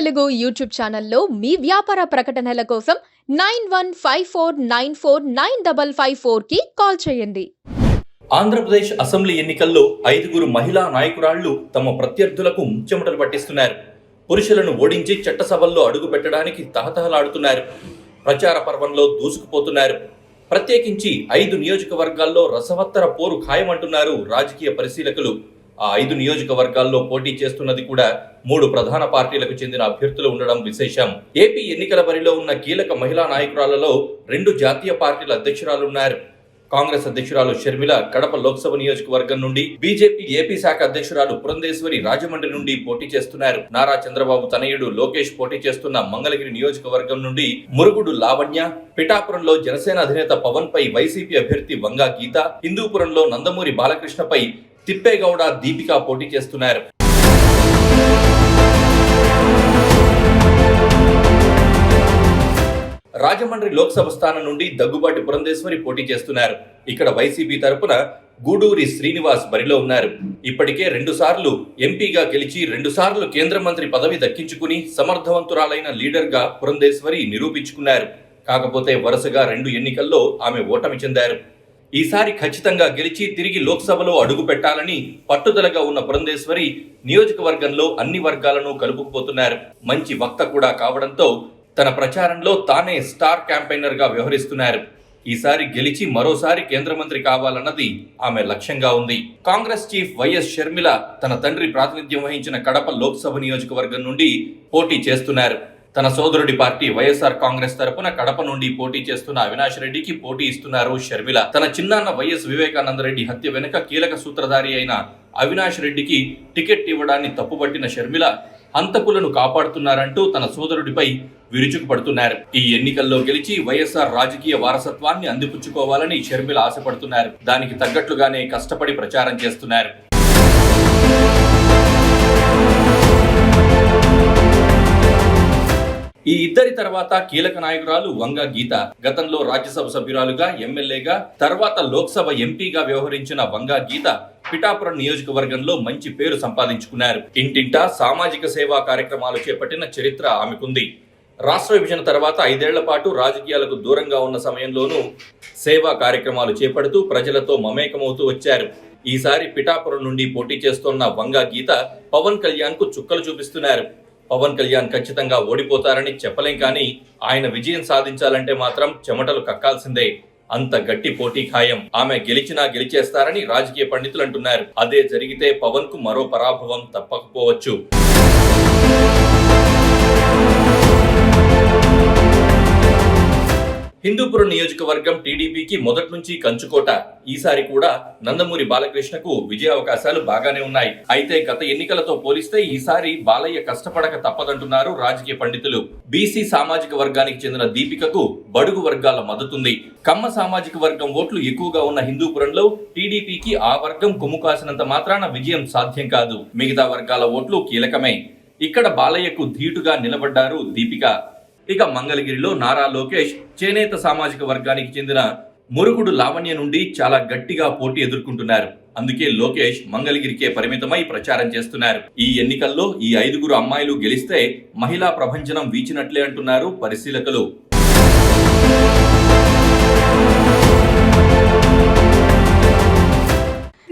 Telugu YouTube ఛానల్లో మీ వ్యాపార ప్రకటనల కోసం 9154949554కి కాల్ చేయండి. ఆంధ్రప్రదేశ్ అసెంబ్లీ ఎన్నికల్లో 5 మహిళా నాయకురాళ్లు తమ ప్రత్యర్థులకు చెమటలు పట్టిస్తున్నారు. పురుషులను ఓడించి చట్టసభల్లో అడుగు పెట్టడానికి తహతహలాడుతున్నారు. ప్రచార పర్వంలో దూసుకుపోతున్నారు. ప్రత్యేకించి 5 నియోజకవర్గాల్లో రసవత్తర పోరు ఖాయమంటున్నారు రాజకీయ పరిశీలకులు. ఆ 5 నియోజకవర్గాల్లో పోటీ చేస్తున్నది కూడా 3 ప్రధాన పార్టీలకు చెందిన అభ్యర్థులు ఉండడం విశేషం. ఏపీ ఎన్నికల బరిలో ఉన్న కీలక మహిళా నాయకురాళ్లలో 2 జాతీయ పార్టీల అధ్యక్షురాలున్నారు. కాంగ్రెస్ అధ్యక్షురాలు షర్మిల కడప లోక్సభ నియోజకవర్గం నుండి, బీజేపీ ఏపీ శాఖ అధ్యక్షురాలు పురంధేశ్వరి రాజమండ్రి నుండి పోటీ చేస్తున్నారు. నారా చంద్రబాబు తనయుడు లోకేష్ పోటీ చేస్తున్న మంగళగిరి నియోజకవర్గం నుండి మురుగుడు లావణ్య, పిఠాపురంలో జనసేన అధినేత పవన్ పై వైసీపీ అభ్యర్థి వంగా గీత, హిందూపురంలో నందమూరి బాలకృష్ణపై తిప్పేగౌడ దీపిక పోటీ చేస్తున్నారు. రాజమండ్రి లోక్సభ స్థానం నుండి దగ్గుబాటి పురంధేశ్వరి పోటీ చేస్తున్నారు. ఇక్కడ వైసీపీ తరపున గూడూరి శ్రీనివాస్ బరిలో ఉన్నారు. ఇప్పటికే 2 సార్లు ఎంపీగా గెలిచి 2 సార్లు కేంద్ర మంత్రి పదవి దక్కించుకుని సమర్థవంతురాలైన లీడర్గా పురంధేశ్వరి నిరూపించుకున్నారు. కాకపోతే వరుసగా 2 ఎన్నికల్లో ఆమె ఓటమి చెందారు. ఈసారి ఖచ్చితంగా గెలిచి తిరిగి లోక్సభలో అడుగు పెట్టాలని పట్టుదలగా ఉన్న పురంధేశ్వరి నియోజకవర్గంలో అన్ని వర్గాలను కలుపుకుపోతున్నారు. మంచి వక్త కూడా కావడంతో తన ప్రచారంలో తానే స్టార్ క్యాంపెయినర్ గా వ్యవహరిస్తున్నారు. ఈసారి గెలిచి మరోసారి కేంద్ర మంత్రి కావాలన్నది ఆమె లక్ష్యంగా ఉంది. కాంగ్రెస్ చీఫ్ వైఎస్ షర్మిల తన తండ్రి ప్రాతినిధ్యం వహించిన కడప లోక్సభ నియోజకవర్గం నుండి పోటీ చేస్తున్నారు. తన సోదరుడి పార్టీ వైఎస్ఆర్ కాంగ్రెస్ తరపున కడప నుండి పోటీ చేస్తున్న అవినాష్ రెడ్డికి పోటీ ఇస్తున్నారు షర్మిల. తన చిన్నాన్న వైఎస్ వివేకానంద రెడ్డి హత్య వెనుక కీలక సూత్రధారి అయిన అవినాష్ రెడ్డికి టికెట్ ఇవ్వడాన్ని తప్పుపట్టిన షర్మిల హంతకులను కాపాడుతున్నారంటూ తన సోదరుడిపై విరుచుకుపడుతున్నారు. ఈ ఎన్నికల్లో గెలిచి వైఎస్ఆర్ రాజకీయ వారసత్వాన్ని అందిపుచ్చుకోవాలని షర్మిల ఆశపడుతున్నారు. దానికి తగ్గట్లుగానే కష్టపడి ప్రచారం చేస్తున్నారు. ఈ ఇద్దరి తర్వాత కీలక నాయకురాలు వంగా గీత. గతంలో రాజ్యసభ సభ్యురాలుగా, ఎమ్మెల్యేగా, తర్వాత లోక్సభ ఎంపీగా వ్యవహరించిన వంగా గీత పిఠాపురం నియోజకవర్గంలో మంచి పేరు సంపాదించుకున్నారు. ఇంటింటా సామాజిక సేవా కార్యక్రమాలు చేపట్టిన చరిత్ర ఆమెకుంది. రాష్ట్ర విభజన తర్వాత 5 ఏళ్ల పాటు రాజకీయాలకు దూరంగా ఉన్న సమయంలోనూ సేవా కార్యక్రమాలు చేపడుతూ ప్రజలతో మమేకమవుతూ వచ్చారు. ఈసారి పిఠాపురం నుండి పోటీ చేస్తున్న వంగా గీత పవన్ కళ్యాణ్ కు చుక్కలు చూపిస్తున్నారు. పవన్ కళ్యాణ్ ఖచ్చితంగా ఓడిపోతారని చెప్పలేం, కానీ ఆయన విజయం సాధించాలంటే మాత్రం చెమటలు కక్కాల్సిందే. అంత గట్టి పోటీ ఖాయం. ఆమె గెలిచినా గెలిచేస్తారని రాజకీయ పండితులు అంటున్నారు. అదే జరిగితే పవన్ కు మరో పరాభవం తప్పకపోవచ్చు. హిందూపురం నియోజకవర్గం టీడీపీకి మొదటి నుంచి కంచుకోట. ఈసారి కూడా నందమూరి బాలకృష్ణకు విజయావకాశాలు బాగానే ఉన్నాయి. అయితే గత ఎన్నికలతో పోలిస్తే ఈసారి బాలయ్య కష్టపడక తప్పదంటున్నారు రాజకీయ పండితులు. బీసీ సామాజిక వర్గానికి చెందిన దీపికకు బడుగు వర్గాల మద్దతుంది. కమ్మ సామాజిక వర్గం ఓట్లు ఎక్కువగా ఉన్న హిందూపురంలో టీడీపీకి ఆ వర్గం కొమ్ము కాసినంత మాత్రాన విజయం సాధ్యం కాదు. మిగతా వర్గాల ఓట్లు కీలకమే. ఇక్కడ బాలయ్యకు ధీటుగా నిలబడ్డారు దీపిక. ఇక మంగళగిరిలో నారా లోకేష్ చేనేత సామాజిక వర్గానికి చెందిన మురుగుడు లావణ్య నుండి చాలా గట్టిగా పోటీ ఎదుర్కొంటున్నారు. అందుకే లోకేష్ మంగళగిరికే పరిమితమై ప్రచారం చేస్తున్నారు. ఈ ఎన్నికల్లో ఈ 5 అమ్మాయిలు గెలిస్తే మహిళా ప్రభంజనం వీచినట్లే అంటున్నారు పరిశీలకులు.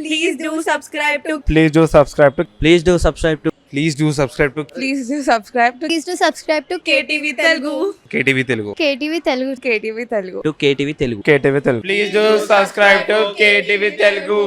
Please do subscribe to KTV Telugu. Please do subscribe to KTV Telugu.